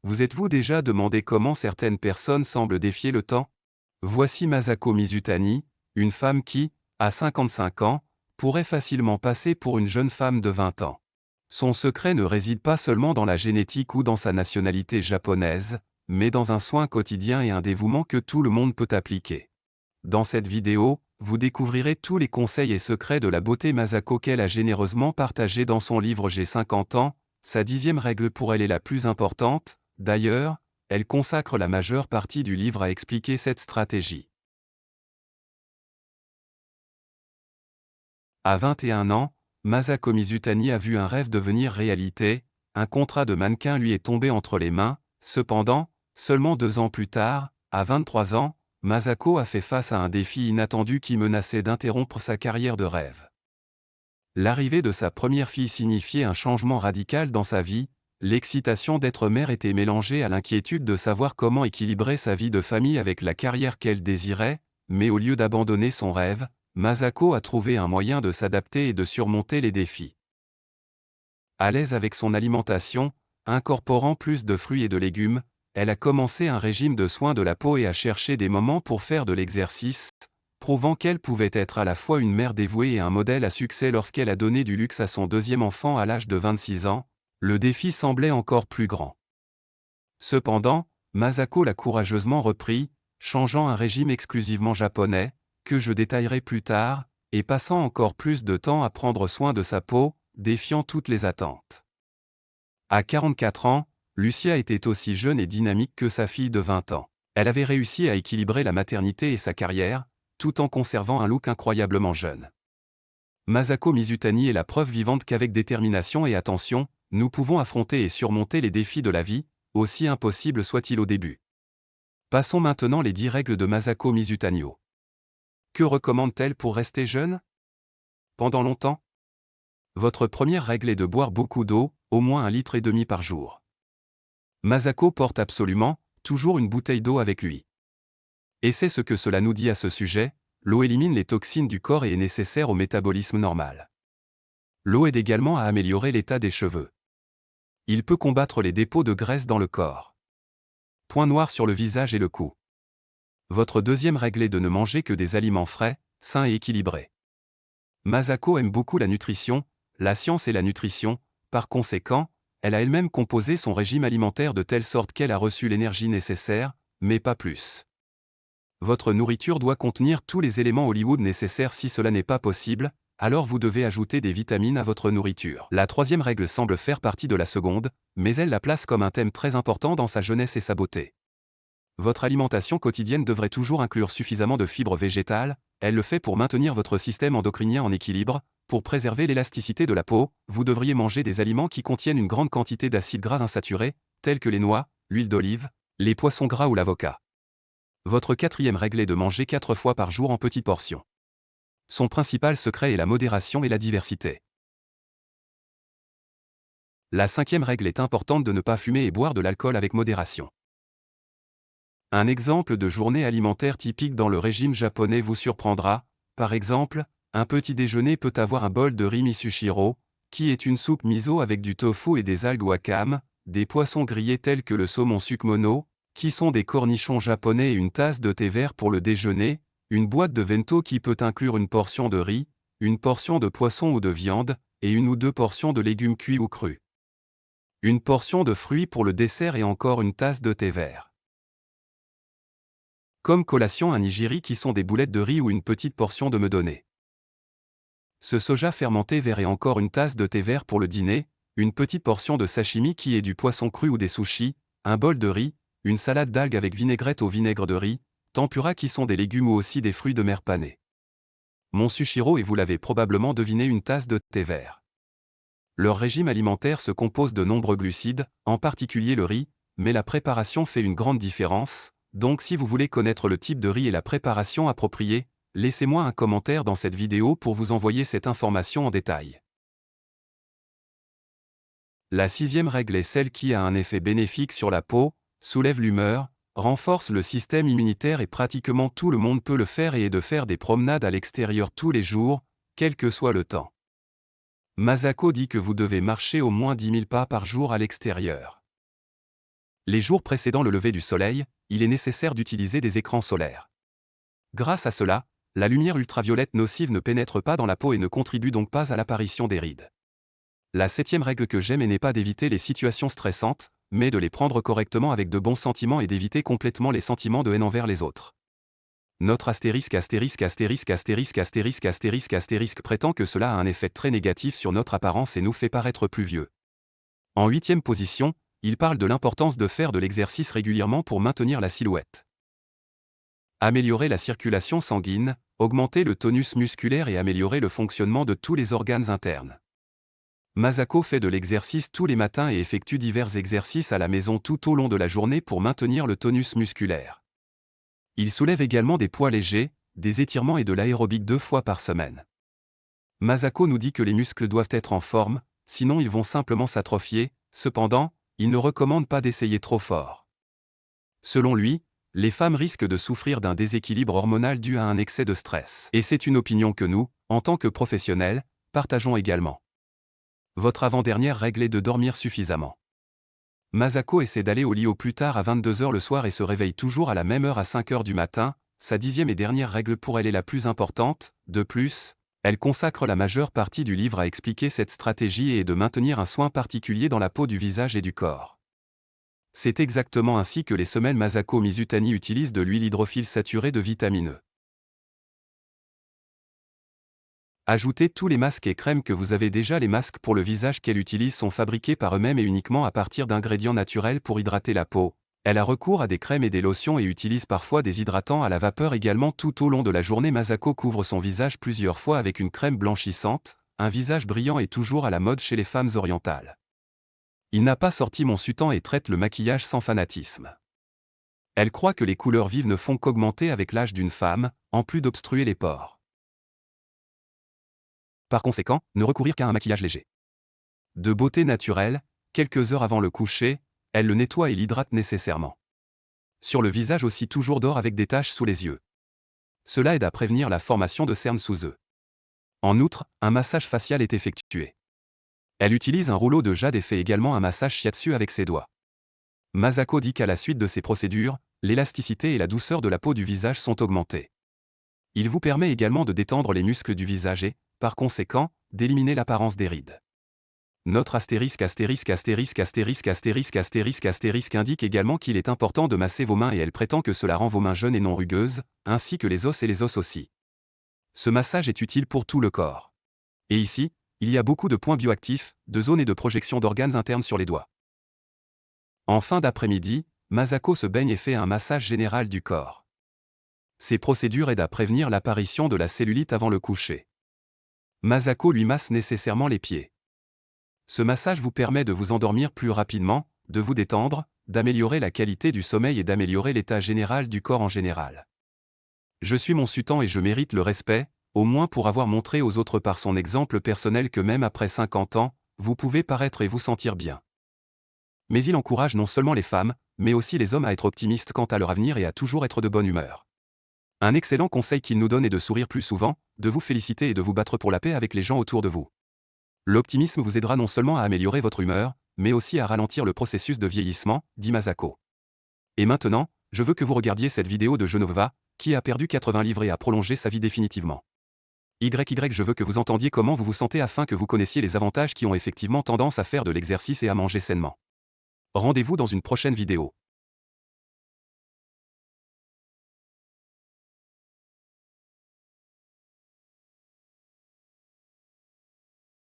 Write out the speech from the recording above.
Vous êtes-vous déjà demandé comment certaines personnes semblent défier le temps? Voici Masako Mizutani, une femme qui, à 55 ans, pourrait facilement passer pour une jeune femme de 20 ans. Son secret ne réside pas seulement dans la génétique ou dans sa nationalité japonaise, mais dans un soin quotidien et un dévouement que tout le monde peut appliquer. Dans cette vidéo, vous découvrirez tous les conseils et secrets de la beauté Masako qu'elle a généreusement partagé dans son livre J'ai 50 ans, sa 10e règle pour elle est la plus importante. D'ailleurs, elle consacre la majeure partie du livre à expliquer cette stratégie. À 21 ans, Masako Mizutani a vu un rêve devenir réalité, un contrat de mannequin lui est tombé entre les mains. Cependant, seulement 2 ans plus tard, à 23 ans, Masako a fait face à un défi inattendu qui menaçait d'interrompre sa carrière de rêve. L'arrivée de sa première fille signifiait un changement radical dans sa vie. L'excitation d'être mère était mélangée à l'inquiétude de savoir comment équilibrer sa vie de famille avec la carrière qu'elle désirait, mais au lieu d'abandonner son rêve, Masako a trouvé un moyen de s'adapter et de surmonter les défis. À l'aise avec son alimentation, incorporant plus de fruits et de légumes, elle a commencé un régime de soins de la peau et a cherché des moments pour faire de l'exercice, prouvant qu'elle pouvait être à la fois une mère dévouée et un modèle à succès lorsqu'elle a donné du luxe à son deuxième enfant à l'âge de 26 ans. Le défi semblait encore plus grand. Cependant, Masako l'a courageusement repris, changeant un régime exclusivement japonais, que je détaillerai plus tard, et passant encore plus de temps à prendre soin de sa peau, défiant toutes les attentes. À 44 ans, Lucia était aussi jeune et dynamique que sa fille de 20 ans. Elle avait réussi à équilibrer la maternité et sa carrière, tout en conservant un look incroyablement jeune. Masako Mizutani est la preuve vivante qu'avec détermination et attention, nous pouvons affronter et surmonter les défis de la vie, aussi impossibles soient-ils au début. Passons maintenant les 10 règles de Masako Mizutani. Que recommande-t-elle pour rester jeune? Pendant longtemps? Votre première règle est de boire beaucoup d'eau, au moins 1,5 litre par jour. Masako porte absolument, toujours une bouteille d'eau avec lui. Et c'est ce que cela nous dit à ce sujet, l'eau élimine les toxines du corps et est nécessaire au métabolisme normal. L'eau aide également à améliorer l'état des cheveux. Il peut combattre les dépôts de graisse dans le corps. Point noir sur le visage et le cou. Votre deuxième règle est de ne manger que des aliments frais, sains et équilibrés. Masako aime beaucoup la nutrition, la science et la nutrition, par conséquent, elle a elle-même composé son régime alimentaire de telle sorte qu'elle a reçu l'énergie nécessaire, mais pas plus. Votre nourriture doit contenir tous les éléments Hollywood nécessaires. Si cela n'est pas possible, alors vous devez ajouter des vitamines à votre nourriture. La troisième règle semble faire partie de la seconde, mais elle la place comme un thème très important dans sa jeunesse et sa beauté. Votre alimentation quotidienne devrait toujours inclure suffisamment de fibres végétales, elle le fait pour maintenir votre système endocrinien en équilibre. Pour préserver l'élasticité de la peau, vous devriez manger des aliments qui contiennent une grande quantité d'acides gras insaturés, tels que les noix, l'huile d'olive, les poissons gras ou l'avocat. Votre quatrième règle est de manger 4 fois par jour en petites portions. Son principal secret est la modération et la diversité. La cinquième règle est importante de ne pas fumer et boire de l'alcool avec modération. Un exemple de journée alimentaire typique dans le régime japonais vous surprendra. Par exemple, un petit déjeuner peut avoir un bol de riz misushiro, qui est une soupe miso avec du tofu et des algues wakame, des poissons grillés tels que le saumon sukmono, qui sont des cornichons japonais et une tasse de thé vert pour le déjeuner, une boîte de bento qui peut inclure une portion de riz, une portion de poisson ou de viande, et 1 ou 2 portions de légumes cuits ou crus. Une portion de fruits pour le dessert et encore une tasse de thé vert. Comme collation un nigiri qui sont des boulettes de riz ou une petite portion de meudonné. Ce soja fermenté vert et encore une tasse de thé vert pour le dîner, une petite portion de sashimi qui est du poisson cru ou des sushis, un bol de riz, une salade d'algues avec vinaigrette au vinaigre de riz, tempura qui sont des légumes ou aussi des fruits de mer panés. Mon sushiro et vous l'avez probablement deviné une tasse de thé vert. Leur régime alimentaire se compose de nombreux glucides, en particulier le riz, mais la préparation fait une grande différence, donc si vous voulez connaître le type de riz et la préparation appropriée, laissez-moi un commentaire dans cette vidéo pour vous envoyer cette information en détail. La sixième règle est celle qui a un effet bénéfique sur la peau, soulève l'humeur, renforce le système immunitaire et pratiquement tout le monde peut le faire et est de faire des promenades à l'extérieur tous les jours, quel que soit le temps. Masako dit que vous devez marcher au moins 10 000 pas par jour à l'extérieur. Les jours précédant le lever du soleil, il est nécessaire d'utiliser des écrans solaires. Grâce à cela, la lumière ultraviolette nocive ne pénètre pas dans la peau et ne contribue donc pas à l'apparition des rides. La 7e règle que j'aime n'est pas d'éviter les situations stressantes, mais de les prendre correctement avec de bons sentiments et d'éviter complètement les sentiments de haine envers les autres. Notre astérisque prétend que cela a un effet très négatif sur notre apparence et nous fait paraître plus vieux. En 8e position, il parle de l'importance de faire de l'exercice régulièrement pour maintenir la silhouette. Améliorer la circulation sanguine, augmenter le tonus musculaire et améliorer le fonctionnement de tous les organes internes. Masako fait de l'exercice tous les matins et effectue divers exercices à la maison tout au long de la journée pour maintenir le tonus musculaire. Il soulève également des poids légers, des étirements et de l'aérobic 2 fois par semaine. Masako nous dit que les muscles doivent être en forme, sinon ils vont simplement s'atrophier, cependant, il ne recommande pas d'essayer trop fort. Selon lui, les femmes risquent de souffrir d'un déséquilibre hormonal dû à un excès de stress. Et c'est une opinion que nous, en tant que professionnels, partageons également. Votre avant-dernière règle est de dormir suffisamment. Masako essaie d'aller au lit au plus tard à 22 h le soir et se réveille toujours à la même heure à 5 h du matin, sa 10e et dernière règle pour elle est la plus importante. De plus, elle consacre la majeure partie du livre à expliquer cette stratégie et de maintenir un soin particulier dans la peau du visage et du corps. C'est exactement ainsi que les semelles Masako Mizutani utilisent de l'huile hydrophile saturée de vitamine E. Ajoutez tous les masques et crèmes que vous avez déjà. Les masques pour le visage qu'elle utilise sont fabriqués par eux-mêmes et uniquement à partir d'ingrédients naturels pour hydrater la peau. Elle a recours à des crèmes et des lotions et utilise parfois des hydratants à la vapeur également tout au long de la journée. Masako couvre son visage plusieurs fois avec une crème blanchissante, un visage brillant est toujours à la mode chez les femmes orientales. Il n'a pas sorti mon sutan et traite le maquillage sans fanatisme. Elle croit que les couleurs vives ne font qu'augmenter avec l'âge d'une femme, en plus d'obstruer les pores. Par conséquent, ne recourir qu'à un maquillage léger. De beauté naturelle, quelques heures avant le coucher, elle le nettoie et l'hydrate nécessairement. Sur le visage aussi toujours d'or avec des taches sous les yeux. Cela aide à prévenir la formation de cernes sous eux. En outre, un massage facial est effectué. Elle utilise un rouleau de jade et fait également un massage shiatsu avec ses doigts. Masako dit qu'à la suite de ces procédures, l'élasticité et la douceur de la peau du visage sont augmentées. Il vous permet également de détendre les muscles du visage et, par conséquent, d'éliminer l'apparence des rides. Notre astérisque indique également qu'il est important de masser vos mains et elle prétend que cela rend vos mains jeunes et non rugueuses, ainsi que les os et les os aussi. Ce massage est utile pour tout le corps. Et ici, il y a beaucoup de points bioactifs, de zones et de projections d'organes internes sur les doigts. En fin d'après-midi, Masako se baigne et fait un massage général du corps. Ces procédures aident à prévenir l'apparition de la cellulite avant le coucher. Masako lui masse nécessairement les pieds. Ce massage vous permet de vous endormir plus rapidement, de vous détendre, d'améliorer la qualité du sommeil et d'améliorer l'état général du corps en général. Je suis mon sutan et je mérite le respect, au moins pour avoir montré aux autres par son exemple personnel que même après 50 ans, vous pouvez paraître et vous sentir bien. Mais il encourage non seulement les femmes, mais aussi les hommes à être optimistes quant à leur avenir et à toujours être de bonne humeur. Un excellent conseil qu'il nous donne est de sourire plus souvent, de vous féliciter et de vous battre pour la paix avec les gens autour de vous. L'optimisme vous aidera non seulement à améliorer votre humeur, mais aussi à ralentir le processus de vieillissement, dit Masako. Et maintenant, je veux que vous regardiez cette vidéo de Genova, qui a perdu 80 livres et a prolongé sa vie définitivement. Je veux que vous entendiez comment vous vous sentez afin que vous connaissiez les avantages qui ont effectivement tendance à faire de l'exercice et à manger sainement. Rendez-vous dans une prochaine vidéo.